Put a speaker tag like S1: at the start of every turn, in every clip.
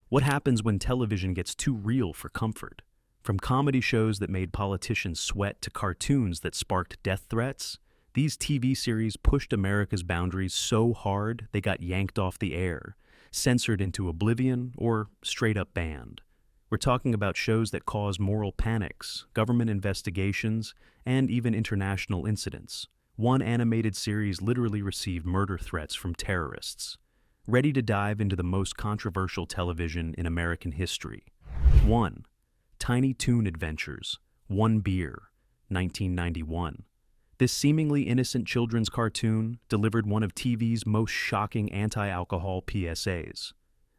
S1: What happens when television gets too real for comfort? From comedy shows that made politicians sweat to cartoons that sparked death threats, these TV series pushed America's boundaries so hard they got yanked off the air, censored into oblivion, or straight up banned. We're talking about shows that cause moral panics, government investigations, and even international incidents. One animated series literally received murder threats from terrorists. Ready to dive into the most controversial television in American history. 1. Tiny Toon Adventures, One Beer, 1991. This seemingly innocent children's cartoon delivered one of TV's most shocking anti-alcohol PSAs.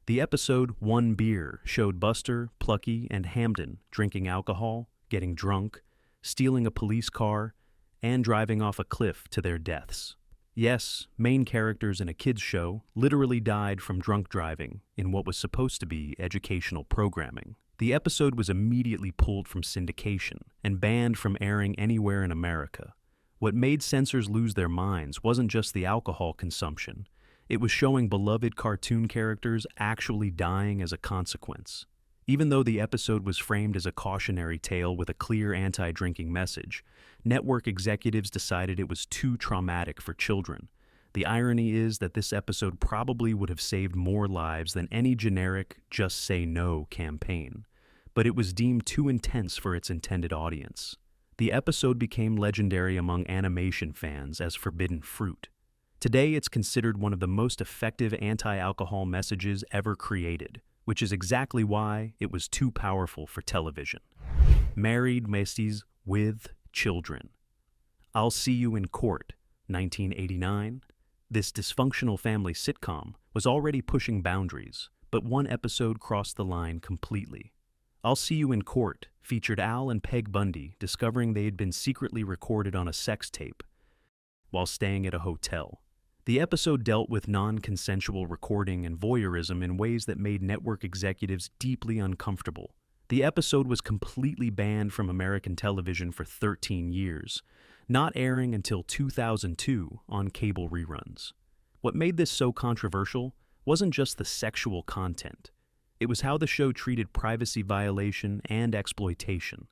S1: The episode One Beer showed Buster, Plucky, and Hamden drinking alcohol, getting drunk, stealing a police car, and driving off a cliff to their deaths. Yes, main characters in a kids' show literally died from drunk driving in what was supposed to be educational programming. The episode was immediately pulled from syndication and banned from airing anywhere in America. What made censors lose their minds wasn't just the alcohol consumption. It was showing beloved cartoon characters actually dying as a consequence. Even though the episode was framed as a cautionary tale with a clear anti-drinking message, network executives decided it was too traumatic for children. The irony is that this episode probably would have saved more lives than any generic "just say no" campaign, but it was deemed too intense for its intended audience. The episode became legendary among animation fans as forbidden fruit. Today, it's considered one of the most effective anti-alcohol messages ever created, which is exactly why it was too powerful for television. Married Macy's with Children. I'll See You in Court, 1989. This dysfunctional family sitcom was already pushing boundaries, but one episode crossed the line completely. I'll See You in Court featured Al and Peg Bundy discovering they had been secretly recorded on a sex tape while staying at a hotel. The episode dealt with non-consensual recording and voyeurism in ways that made network executives deeply uncomfortable. The episode was completely banned from American television for 13 years, not airing until 2002 on cable reruns. What made this so controversial wasn't just the sexual content. It was how the show treated privacy violation and exploitation.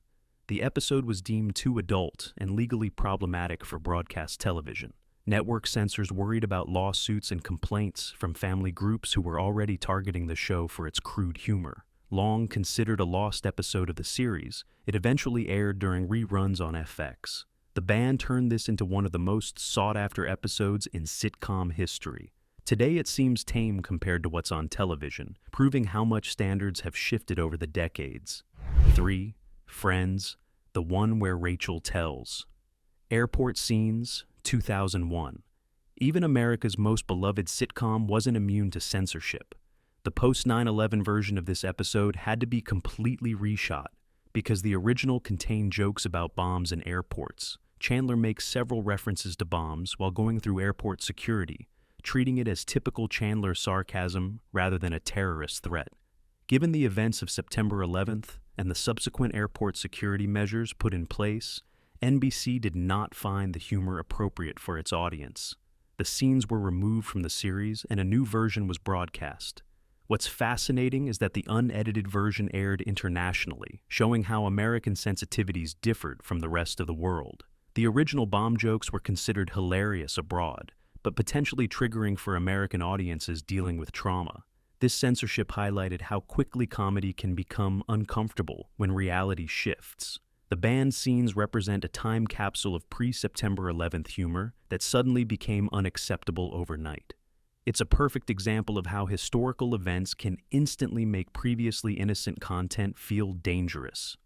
S1: The episode was deemed too adult and legally problematic for broadcast television. Network censors worried about lawsuits and complaints from family groups who were already targeting the show for its crude humor. Long considered a lost episode of the series, it eventually aired during reruns on FX. The ban turned this into one of the most sought-after episodes in sitcom history. Today it seems tame compared to what's on television, proving how much standards have shifted over the decades. 3. Friends, The One Where Rachel Tells. Airport Scenes, 2001. Even America's most beloved sitcom wasn't immune to censorship. The post-9/11 version of this episode had to be completely reshot because the original contained jokes about bombs in airports. Chandler makes several references to bombs while going through airport security, treating it as typical Chandler sarcasm rather than a terrorist threat. Given the events of September 11th and the subsequent airport security measures put in place, NBC did not find the humor appropriate for its audience. The scenes were removed from the series and a new version was broadcast. What's fascinating is that the unedited version aired internationally, showing how American sensitivities differed from the rest of the world. The original bomb jokes were considered hilarious abroad, but potentially triggering for American audiences dealing with trauma. This censorship highlighted how quickly comedy can become uncomfortable when reality shifts. The banned scenes represent a time capsule of pre-September 11th humor that suddenly became unacceptable overnight. It's a perfect example of how historical events can instantly make previously innocent content feel dangerous.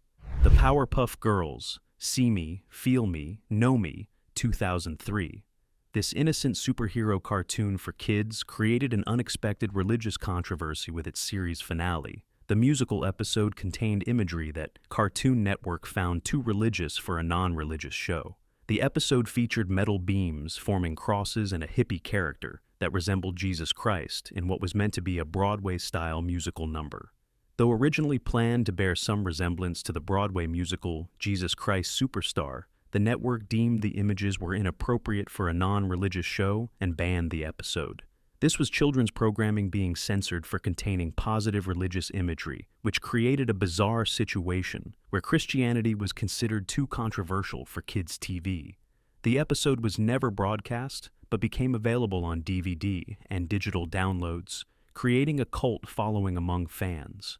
S1: The Powerpuff Girls, See Me, Feel Me, Know Me, 2003. This innocent superhero cartoon for kids created an unexpected religious controversy with its series finale. The musical episode contained imagery that Cartoon Network found too religious for a non-religious show. The episode featured metal beams forming crosses and a hippie character that resembled Jesus Christ in what was meant to be a Broadway-style musical number. Though originally planned to bear some resemblance to the Broadway musical Jesus Christ Superstar, the network deemed the images were inappropriate for a non-religious show and banned the episode. This was children's programming being censored for containing positive religious imagery, which created a bizarre situation where Christianity was considered too controversial for kids' TV. The episode was never broadcast, but became available on DVD and digital downloads, creating a cult following among fans.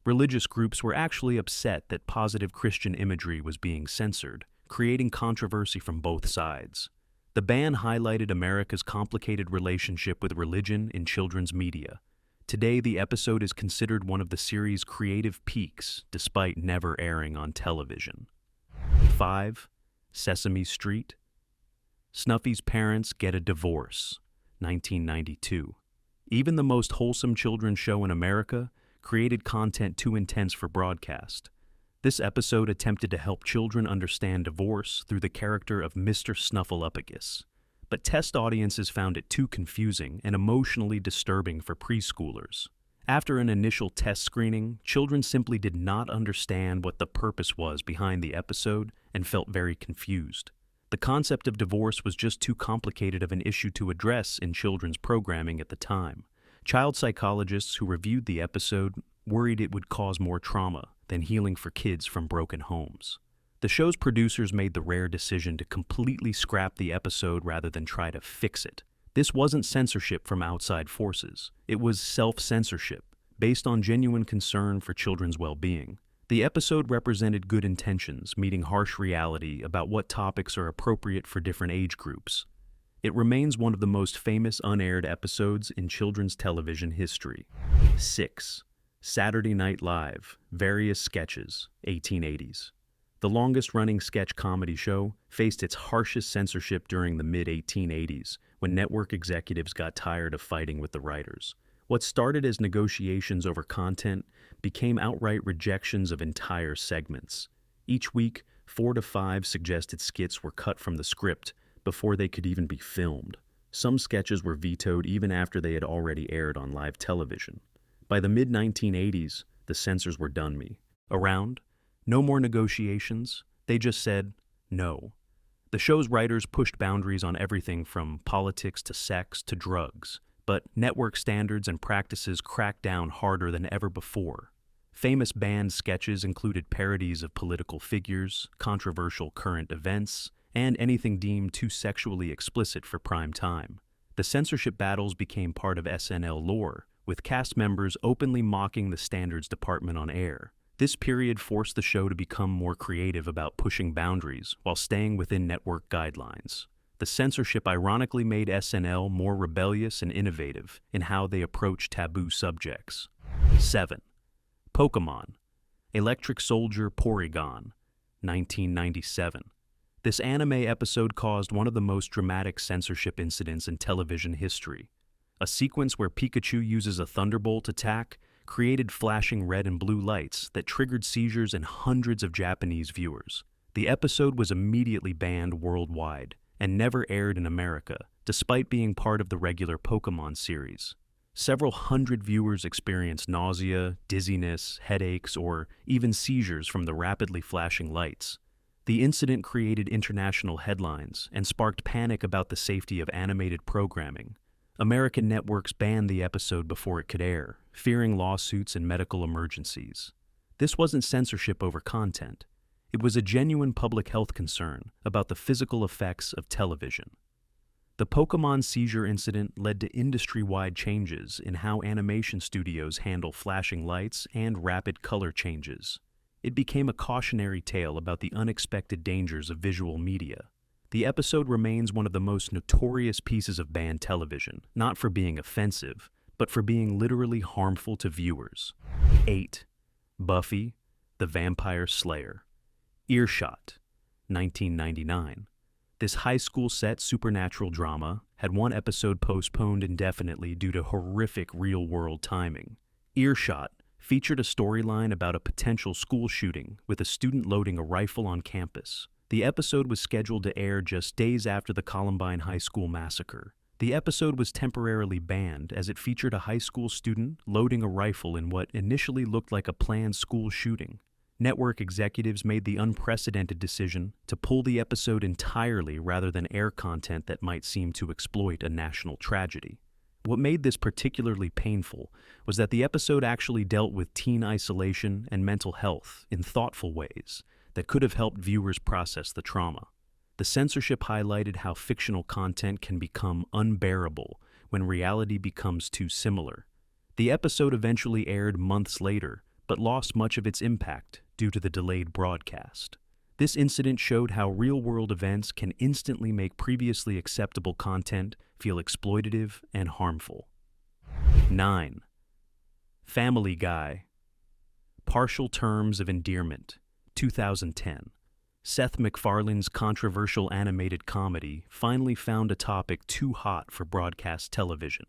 S1: Religious groups were actually upset that positive Christian imagery was being censored, creating controversy from both sides. The ban highlighted America's complicated relationship with religion in children's media. Today, the episode is considered one of the series' creative peaks, despite never airing on television. 5. Sesame Street. Snuffy's parents get a divorce, 1992. Even the most wholesome children's show in America created content too intense for broadcast. This episode attempted to help children understand divorce through the character of Mr. Snuffleupagus, but test audiences found it too confusing and emotionally disturbing for preschoolers. After an initial test screening, children simply did not understand what the purpose was behind the episode and felt very confused. The concept of divorce was just too complicated of an issue to address in children's programming at the time. Child psychologists who reviewed the episode worried it would cause more trauma than healing for kids from broken homes. The show's producers made the rare decision to completely scrap the episode rather than try to fix it. This wasn't censorship from outside forces. It was self-censorship, based on genuine concern for children's well-being. The episode represented good intentions, meeting harsh reality about what topics are appropriate for different age groups. It remains one of the most famous unaired episodes in children's television history. 6. Saturday Night Live, Various Sketches, 1880s. The longest-running sketch comedy show faced its harshest censorship during the mid-1880s, when network executives got tired of fighting with the writers. What started as negotiations over content became outright rejections of entire segments. Each week, 4 to 5 suggested skits were cut from the script before they could even be filmed. Some sketches were vetoed even after they had already aired on live television. By the mid-1980s, the censors were done me. Around, no more negotiations, they just said no. The show's writers pushed boundaries on everything from politics to sex to drugs, but network standards and practices cracked down harder than ever before. Famous banned sketches included parodies of political figures, controversial current events, and anything deemed too sexually explicit for prime time. The censorship battles became part of SNL lore, with cast members openly mocking the standards department on air. This period forced the show to become more creative about pushing boundaries while staying within network guidelines. The censorship ironically made SNL more rebellious and innovative in how they approach taboo subjects. 7. Pokémon. Electric Soldier Porygon, 1997. This anime episode caused one of the most dramatic censorship incidents in television history. A sequence where Pikachu uses a thunderbolt attack created flashing red and blue lights that triggered seizures in hundreds of Japanese viewers. The episode was immediately banned worldwide and never aired in America, despite being part of the regular Pokémon series. Several hundred viewers experienced nausea, dizziness, headaches, or even seizures from the rapidly flashing lights. The incident created international headlines and sparked panic about the safety of animated programming. American networks banned the episode before it could air, fearing lawsuits and medical emergencies. This wasn't censorship over content. It was a genuine public health concern about the physical effects of television. The Pokémon seizure incident led to industry-wide changes in how animation studios handle flashing lights and rapid color changes. It became a cautionary tale about the unexpected dangers of visual media. The episode remains one of the most notorious pieces of banned television, not for being offensive, but for being literally harmful to viewers. 8. Buffy, the Vampire Slayer. Earshot, 1999. This high school-set supernatural drama had one episode postponed indefinitely due to horrific real-world timing. Earshot featured a storyline about a potential school shooting with a student loading a rifle on campus. The episode was scheduled to air just days after the Columbine High School massacre. The episode was temporarily banned as it featured a high school student loading a rifle in what initially looked like a planned school shooting. Network executives made the unprecedented decision to pull the episode entirely rather than air content that might seem to exploit a national tragedy. What made this particularly painful was that the episode actually dealt with teen isolation and mental health in thoughtful ways that could have helped viewers process the trauma. The censorship highlighted how fictional content can become unbearable when reality becomes too similar. The episode eventually aired months later, but lost much of its impact due to the delayed broadcast. This incident showed how real-world events can instantly make previously acceptable content feel exploitative and harmful. 9. Family Guy. Partial Terms of Endearment, 2010. Seth MacFarlane's controversial animated comedy finally found a topic too hot for broadcast television: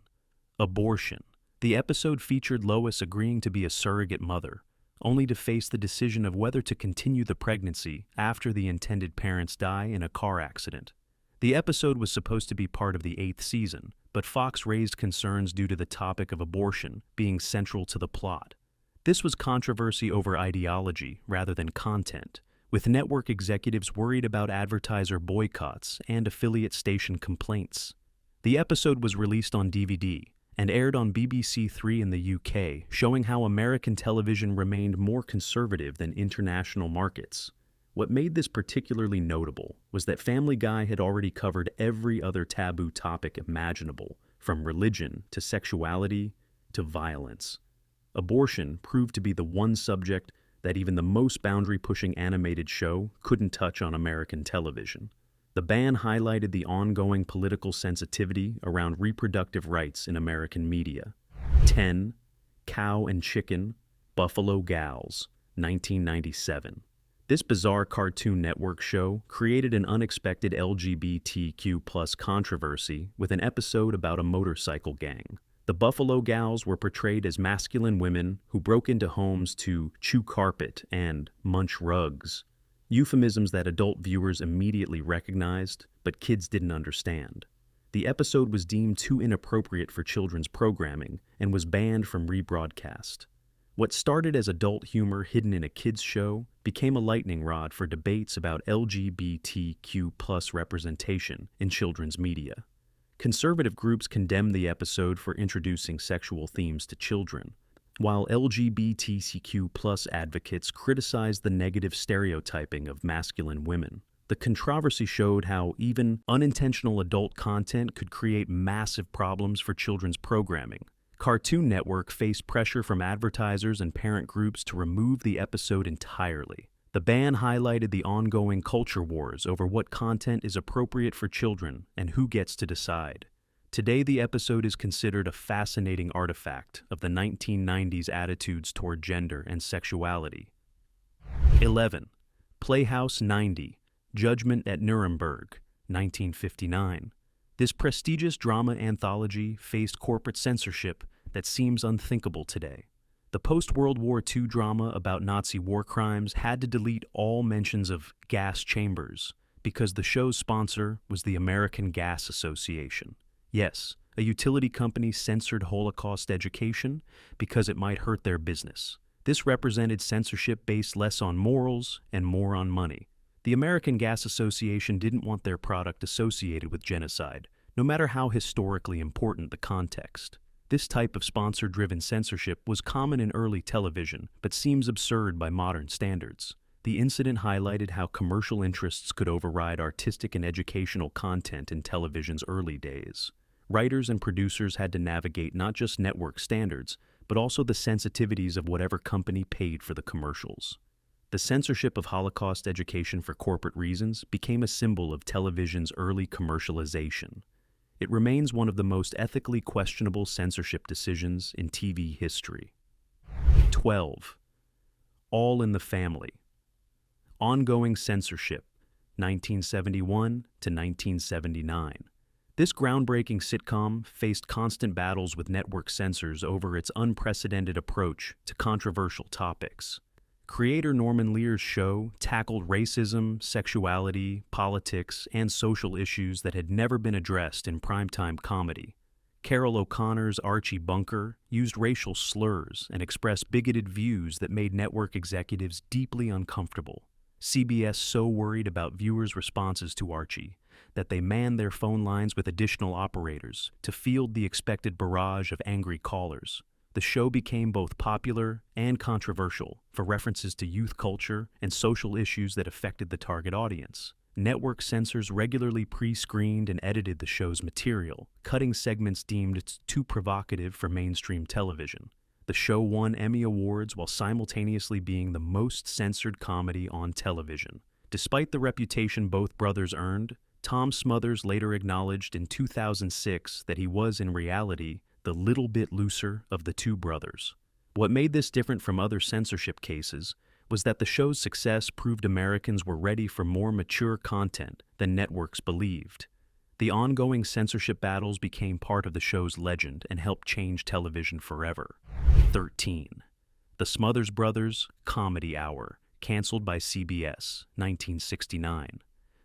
S1: abortion. The episode featured Lois agreeing to be a surrogate mother, only to face the decision of whether to continue the pregnancy after the intended parents die in a car accident. The episode was supposed to be part of the 8th season, but Fox raised concerns due to the topic of abortion being central to the plot. This was controversy over ideology rather than content, with network executives worried about advertiser boycotts and affiliate station complaints. The episode was released on DVD and aired on BBC Three in the UK, showing how American television remained more conservative than international markets. What made this particularly notable was that Family Guy had already covered every other taboo topic imaginable, from religion to sexuality to violence. Abortion proved to be the one subject that even the most boundary-pushing animated show couldn't touch on American television. The ban highlighted the ongoing political sensitivity around reproductive rights in American media. 10. Cow and Chicken, Buffalo Gals, 1997. This bizarre Cartoon Network show created an unexpected LGBTQ+ controversy with an episode about a motorcycle gang. The Buffalo Gals were portrayed as masculine women who broke into homes to chew carpet and munch rugs, euphemisms that adult viewers immediately recognized, but kids didn't understand. The episode was deemed too inappropriate for children's programming and was banned from rebroadcast. What started as adult humor hidden in a kids' show became a lightning rod for debates about LGBTQ+ representation in children's media. Conservative groups condemned the episode for introducing sexual themes to children, while LGBTQ+ advocates criticized the negative stereotyping of masculine women. The controversy showed how even unintentional adult content could create massive problems for children's programming. Cartoon Network faced pressure from advertisers and parent groups to remove the episode entirely. The ban highlighted the ongoing culture wars over what content is appropriate for children and who gets to decide. Today, the episode is considered a fascinating artifact of the 1990s attitudes toward gender and sexuality. 11. Playhouse 90, Judgment at Nuremberg, 1959. This prestigious drama anthology faced corporate censorship that seems unthinkable today. The post-World War II drama about Nazi war crimes had to delete all mentions of gas chambers because the show's sponsor was the American Gas Association. Yes, a utility company censored Holocaust education because it might hurt their business. This represented censorship based less on morals and more on money. The American Gas Association didn't want their product associated with genocide, no matter how historically important the context. This type of sponsor-driven censorship was common in early television, but seems absurd by modern standards. The incident highlighted how commercial interests could override artistic and educational content in television's early days. Writers and producers had to navigate not just network standards, but also the sensitivities of whatever company paid for the commercials. The censorship of Holocaust education for corporate reasons became a symbol of television's early commercialization. It remains one of the most ethically questionable censorship decisions in TV history. 12. All in the Family. Ongoing censorship, 1971 to 1979. This groundbreaking sitcom faced constant battles with network censors over its unprecedented approach to controversial topics. Creator Norman Lear's show tackled racism, sexuality, politics, and social issues that had never been addressed in primetime comedy. Carol O'Connor's Archie Bunker used racial slurs and expressed bigoted views that made network executives deeply uncomfortable. CBS so worried about viewers' responses to Archie that they manned their phone lines with additional operators to field the expected barrage of angry callers. The show became both popular and controversial for references to youth culture and social issues that affected the target audience. Network censors regularly pre-screened and edited the show's material, cutting segments deemed too provocative for mainstream television. The show won Emmy Awards while simultaneously being the most censored comedy on television. Despite the reputation both brothers earned, Tom Smothers later acknowledged in 2006 that he was in reality the little bit looser of the two brothers. What made this different from other censorship cases was that the show's success proved Americans were ready for more mature content than networks believed. The ongoing censorship battles became part of the show's legend and helped change television forever. 13. The Smothers Brothers Comedy Hour, canceled by CBS, 1969.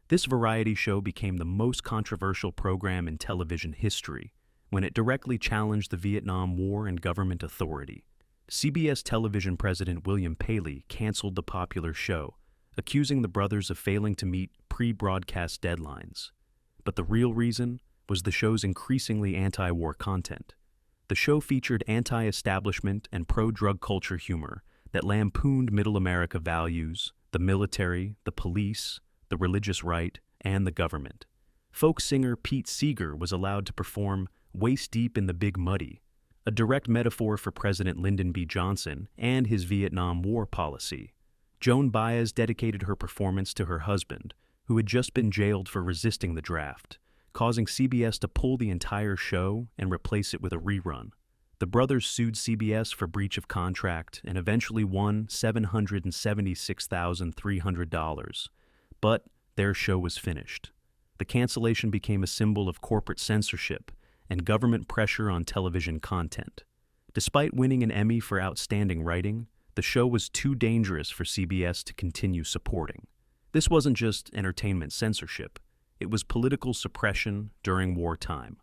S1: This variety show became the most controversial program in television history when it directly challenged the Vietnam War and government authority. CBS television president William Paley canceled the popular show, accusing the brothers of failing to meet pre-broadcast deadlines. But the real reason was the show's increasingly anti-war content. The show featured anti-establishment and pro-drug culture humor that lampooned middle America values, the military, the police, the religious right, and the government. Folk singer Pete Seeger was allowed to perform Waist Deep in the Big Muddy, a direct metaphor for President Lyndon B. Johnson and his Vietnam War policy. Joan Baez dedicated her performance to her husband, who had just been jailed for resisting the draft, causing CBS to pull the entire show and replace it with a rerun. The brothers sued CBS for breach of contract and eventually won $776,300, but their show was finished. The cancellation became a symbol of corporate censorship and government pressure on television content. Despite winning an Emmy for outstanding writing, the show was too dangerous for CBS to continue supporting. This wasn't just entertainment censorship, it was political suppression during wartime.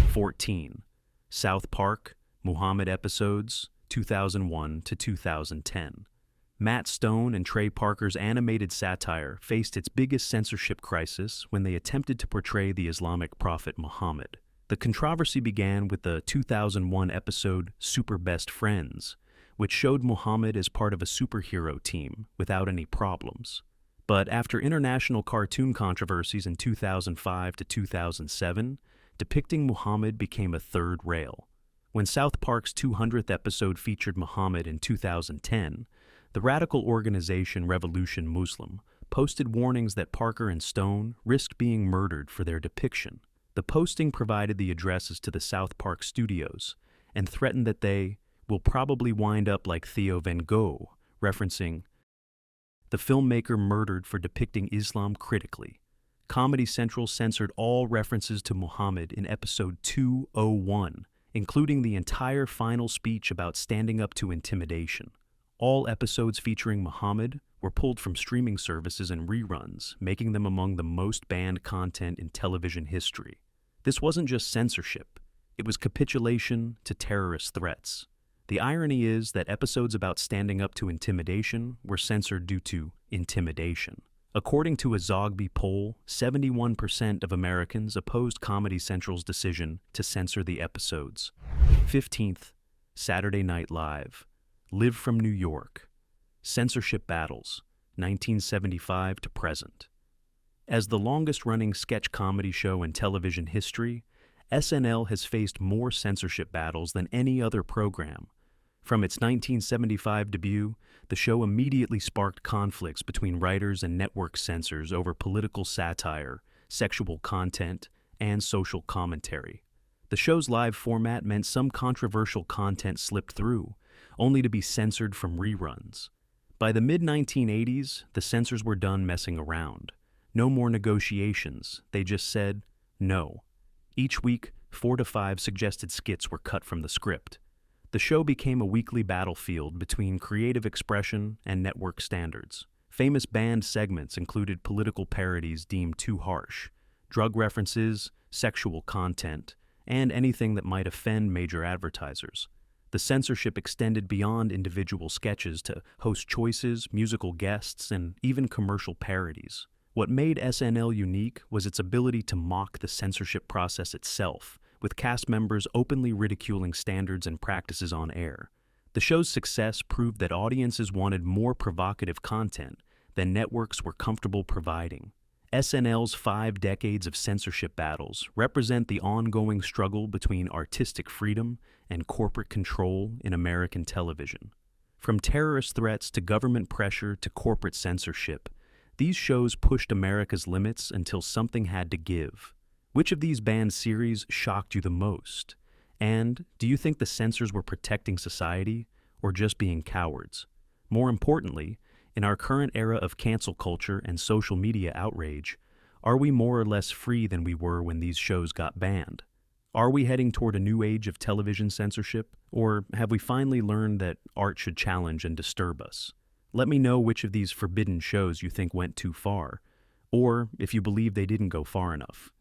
S1: 14. South Park, Muhammad episodes, 2001 to 2010. Matt Stone and Trey Parker's animated satire faced its biggest censorship crisis when they attempted to portray the Islamic prophet Muhammad. The controversy began with the 2001 episode Super Best Friends, which showed Muhammad as part of a superhero team without any problems. But after international cartoon controversies in 2005 to 2007, depicting Muhammad became a third rail. When South Park's 200th episode featured Muhammad in 2010, the radical organization Revolution Muslim posted warnings that Parker and Stone risked being murdered for their depiction. The posting provided the addresses to the South Park studios and threatened that they will probably wind up like Theo Van Gogh, referencing the filmmaker murdered for depicting Islam critically. Comedy Central censored all references to Muhammad in episode 201, including the entire final speech about standing up to intimidation. All episodes featuring Muhammad were pulled from streaming services and reruns, making them among the most banned content in television history. This wasn't just censorship, it was capitulation to terrorist threats. The irony is that episodes about standing up to intimidation were censored due to intimidation. According to a Zogby poll, 71% of Americans opposed Comedy Central's decision to censor the episodes. 15th, Saturday Night Live, Live from New York, Censorship Battles, 1975 to present. As the longest-running sketch comedy show in television history, SNL has faced more censorship battles than any other program. From its 1975 debut, the show immediately sparked conflicts between writers and network censors over political satire, sexual content, and social commentary. The show's live format meant some controversial content slipped through, only to be censored from reruns. By the mid-1980s, the censors were done messing around. No more negotiations, they just said, no. Each week, 4 to 5 suggested skits were cut from the script. The show became a weekly battlefield between creative expression and network standards. Famous banned segments included political parodies deemed too harsh, drug references, sexual content, and anything that might offend major advertisers. the censorship extended beyond individual sketches to host choices, musical guests, and even commercial parodies. What made SNL unique was its ability to mock the censorship process itself, with cast members openly ridiculing standards and practices on air. The show's success proved that audiences wanted more provocative content than networks were comfortable providing. SNL's 5 decades of censorship battles represent the ongoing struggle between artistic freedom and corporate control in American television. From terrorist threats to government pressure to corporate censorship, these shows pushed America's limits until something had to give. Which of these banned series shocked you the most? And do you think the censors were protecting society or just being cowards? More importantly, in our current era of cancel culture and social media outrage, are we more or less free than we were when these shows got banned? Are we heading toward a new age of television censorship, or have we finally learned that art should challenge and disturb us? Let me know which of these forbidden shows you think went too far, or if you believe they didn't go far enough.